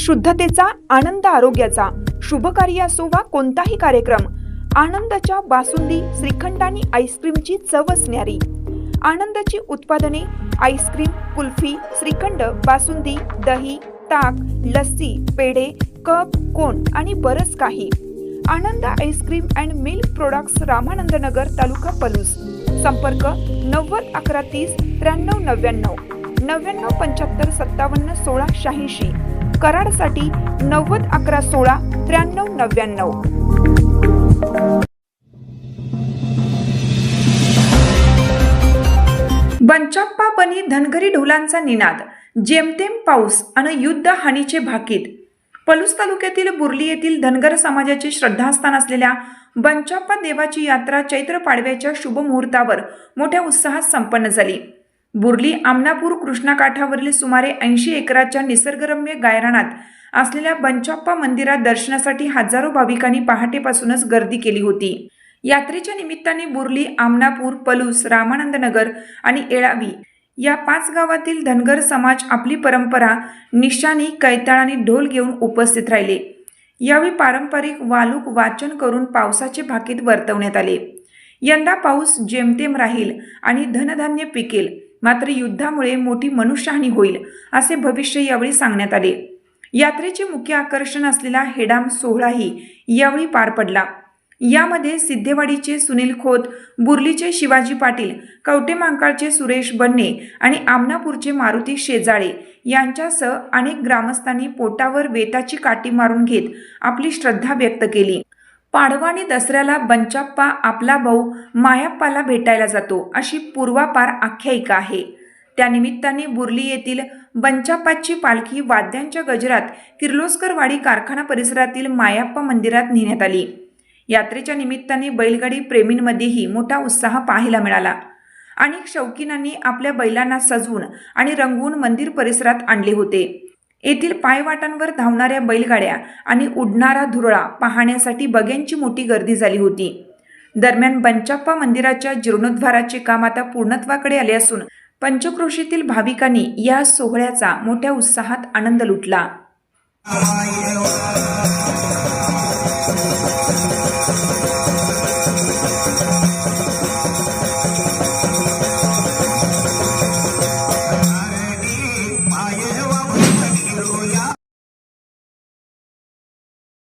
शुद्धतेचा, आनंद आरोग्याचा, शुभ कार्य असो वा कोणताही कार्यक्रम, आनंदाच्या बासुंदी, श्रीखंड आणि आईस्क्रीमची चव असणारी आनंदाची उत्पादने, आईस्क्रीम, कुल्फी, श्रीखंड, बासुंदी, दही, ताक, लस्सी, पेढे, कप, कोन आणि बरंच काही. Anand ice cream and milk products, Ramanand Nagar, taluka Palus. संपर्क 90 11 30 93 99 99 75 57 16 86. कराडसाठी 90 11 16 93 99. बंचाप्पा बनी धनगरी ढोलांचा निनाद, जेमतेम पाऊस आणि युद्ध हानीचे भाकीत. पलूस तालुक्यातील बुर्ली येथील धनगर समाजाचे श्रद्धास्थान असलेल्या बंचाप्पा देवाची यात्रा चैत्र पाडव्याच्या शुभ मुहूर्तावर मोठ्या उत्साहात संपन्न झाली. बुर्ली आमनापूर कृष्णाकाठावरील सुमारे 80 एकराच्या निसर्गरम्य गायरानात असलेल्या बंचाप्पा मंदिरात दर्शनासाठी हजारो भाविकांनी पहाटेपासूनच गर्दी केली होती. यात्रेच्या निमित्ताने बुर्ली, आमनापूर, पलूस, रामानंद नगर आणि येळावी या 5 गावातील धनगर समाज आपली परंपरा, निशाणी, कैताळ आणि ढोल घेऊन उपस्थित राहिले. यावेळी पारंपरिक वालूक वाचन करून पावसाचे भाकीत वर्तवण्यात आले. यंदा पाऊस जेमतेम राहील आणि धनधान्य पिकेल, मात्र युद्धामुळे मोठी मनुष्यहानी होईल असे भविष्य यावेळी सांगण्यात आले. यात्रेचे मुख्य आकर्षण असलेला हेडाम सोहळाही यावेळी पार पडला. यामध्ये सिद्धेवाडीचे सुनील खोत, बुर्लीचे शिवाजी पाटील, कवटेमांकाळचे सुरेश बन्ने आणि आमनापूरचे मारुती शेजाळे यांच्यासह अनेक ग्रामस्थांनी पोटावर वेताची काठी मारून घेत आपली श्रद्धा व्यक्त केली. पाडवा आणि दसऱ्याला बंचाप्पा आपला भाऊ मायाप्पाला भेटायला जातो अशी पूर्वापार आख्यायिका आहे. त्यानिमित्ताने बुर्ली येथील बंचाप्पाची पालखी वाद्यांच्या गजरात किर्लोस्करवाडी कारखाना परिसरातील मायाप्पा मंदिरात नेण्यात आली. यात्रेच्या निमित्ताने बैलगाडी प्रेमींमध्येही मोठा उत्साह पाहायला मिळाला. अनेक शौकीनांनी आपल्या बैलांना सजवून आणि रंगवून मंदिर परिसरात आणले होते. येथील पायवाटांवर धावणाऱ्या बैलगाड्या आणि उडणारा धुरळा पाहण्यासाठी बघ्यांची मोठी गर्दी झाली होती. दरम्यान बंचाप्पा मंदिराच्या जीर्णोद्धाराचे काम आता पूर्णत्वाकडे आले असून पंचक्रोशीतील भाविकांनी या सोहळ्याचा मोठ्या उत्साहात आनंद लुटला.